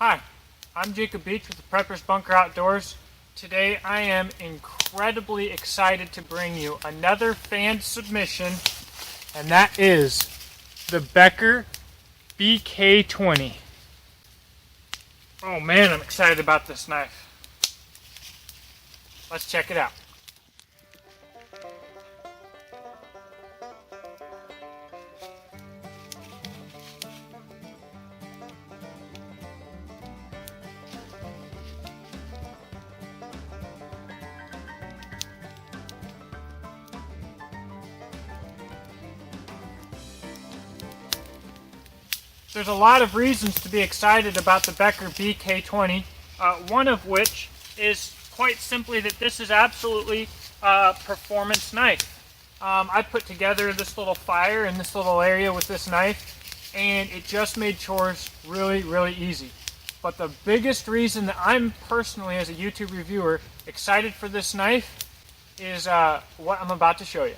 Hi, I'm Jacob Beach with the Prepper's Bunker Outdoors. Today I am incredibly excited to bring you another fan submission, and that is the Becker Bk20. Oh man, I'm excited about this knife. Let's check it out. There's a lot of reasons to be excited about the Becker Bk20, one of which is quite simply that this is absolutely a performance knife. I put together this little fire in this little area with this knife, and it just made chores really, really easy. But the biggest reason that I'm personally, as a YouTube reviewer, excited for this knife is what I'm about to show you.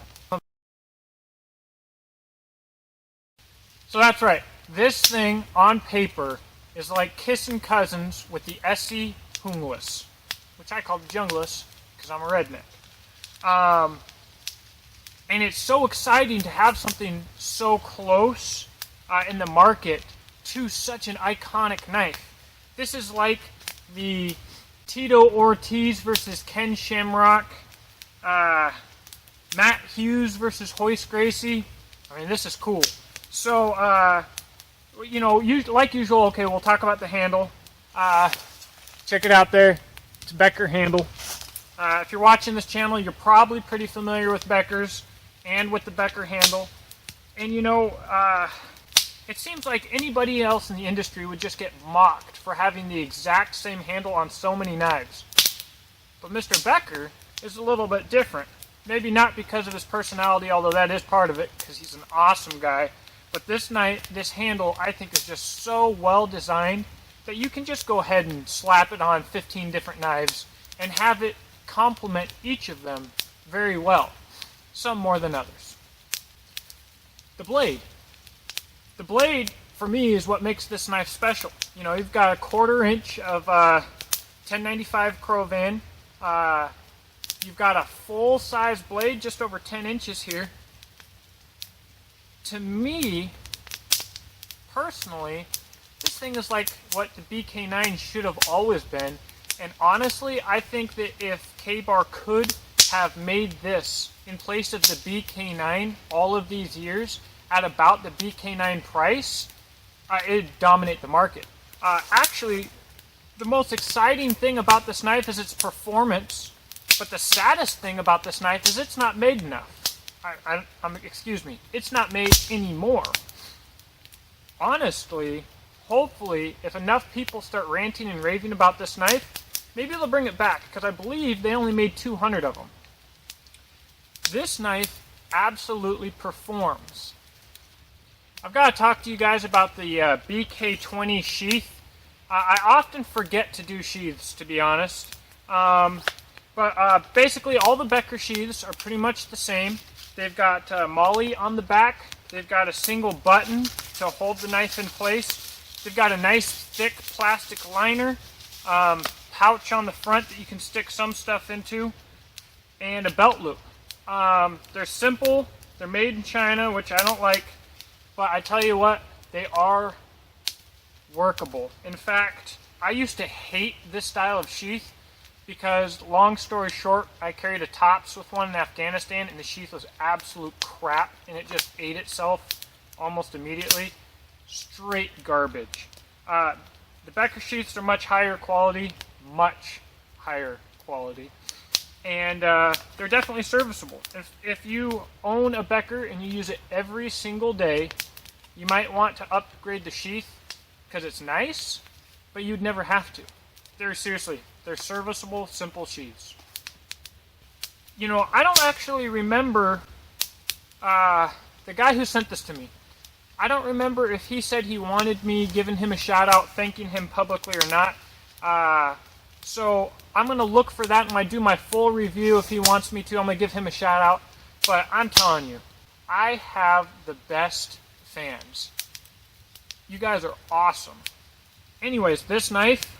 So that's right. This thing on paper is like kissing cousins with the SC Junglas, which I call Junglas because I'm a redneck. And it's so exciting to have something so close in the market to such an iconic knife. This is like the Tito Ortiz versus Ken Shamrock, Matt Hughes versus Hoist Gracie. I mean, this is cool. So, you know, like usual, okay, we'll talk about the handle. Check it out there. It's a Becker handle. If you're watching this channel, you're probably pretty familiar with Beckers and with the Becker handle. And you know, it seems like anybody else in the industry would just get mocked for having the exact same handle on so many knives. But Mr. Becker is a little bit different. Maybe not because of his personality, although that is part of it, because he's an awesome guy. But this handle, I think, is just so well designed that you can just go ahead and slap it on 15 different knives and have it complement each of them very well. Some more than others. The blade. The blade, for me, is what makes this knife special. You know, you've got a 1/4 inch of 1095 Crovan. You've got a full-size blade, just over 10 inches here. To me, personally, this thing is like what the BK9 should have always been. And honestly, I think that if K-Bar could have made this in place of the BK9 all of these years at about the BK9 price, it'd dominate the market. Actually, the most exciting thing about this knife is its performance, but the saddest thing about this knife is it's not made enough. Excuse me, it's not made anymore. Honestly, hopefully, if enough people start ranting and raving about this knife, maybe they'll bring it back, because I believe they only made 200 of them. This knife absolutely performs. I've got to talk to you guys about the Bk20 sheath. I often forget to do sheaths, to be honest. But basically, all the Becker sheaths are pretty much the same. They've got MOLLE on the back. They've got a single button to hold the knife in place. They've got a nice thick plastic liner, pouch on the front that you can stick some stuff into, and a belt loop. They're simple. They're made in China, which I don't like, but I tell you what, they are workable. In fact, I used to hate this style of sheath, because, long story short, I carried a tops with one in Afghanistan, and the sheath was absolute crap, and it just ate itself almost immediately. Straight garbage. The Becker sheaths are much higher quality, and they're definitely serviceable. If you own a Becker and you use it every single day, you might want to upgrade the sheath, because it's nice, but you'd never have to. They're serviceable, simple sheaths. You know, I don't actually remember the guy who sent this to me. I don't remember if he said he wanted me giving him a shout out, thanking him publicly or not. So I'm going to look for that when I do my full review. If he wants me to, I'm going to give him a shout out. But I'm telling you, I have the best fans. You guys are awesome. Anyways, this knife,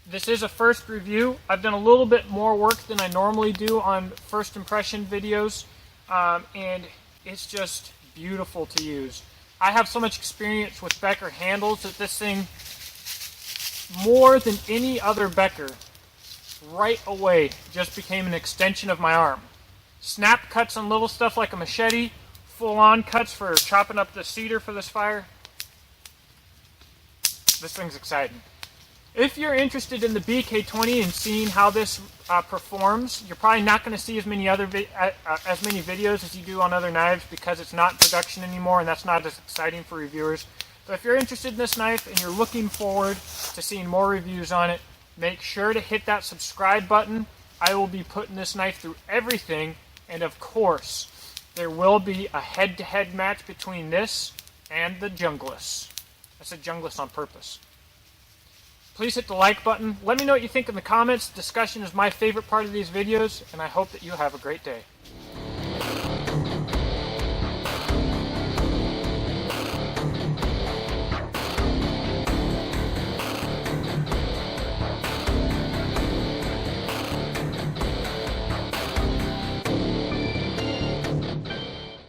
this is a first review. I've done a little bit more work than I normally do on first impression videos, and it's just beautiful to use. I have so much experience with Becker handles that this thing, more than any other Becker, right away just became an extension of my arm. Snap cuts on little stuff like a machete, full on cuts for chopping up the cedar for this fire. This thing's exciting. If you're interested in the Bk20 and seeing how this performs, you're probably not going to see as many videos as you do on other knives because it's not in production anymore, and that's not as exciting for reviewers. But if you're interested in this knife and you're looking forward to seeing more reviews on it, make sure to hit that subscribe button. I will be putting this knife through everything, and of course, there will be a head-to-head match between this and the Junglas. I said Junglas on purpose. Please hit the like button. Let me know what you think in the comments. Discussion is my favorite part of these videos, and I hope that you have a great day.